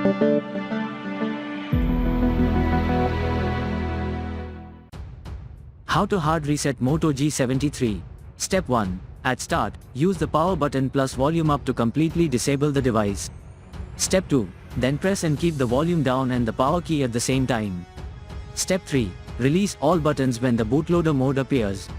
How to hard reset Moto G73. Step 1. At start, use the power button plus volume up to completely disable the device. Step 2. Then press and keep the volume down and the power key at the same time. Step 3. Release all buttons when the bootloader mode appears.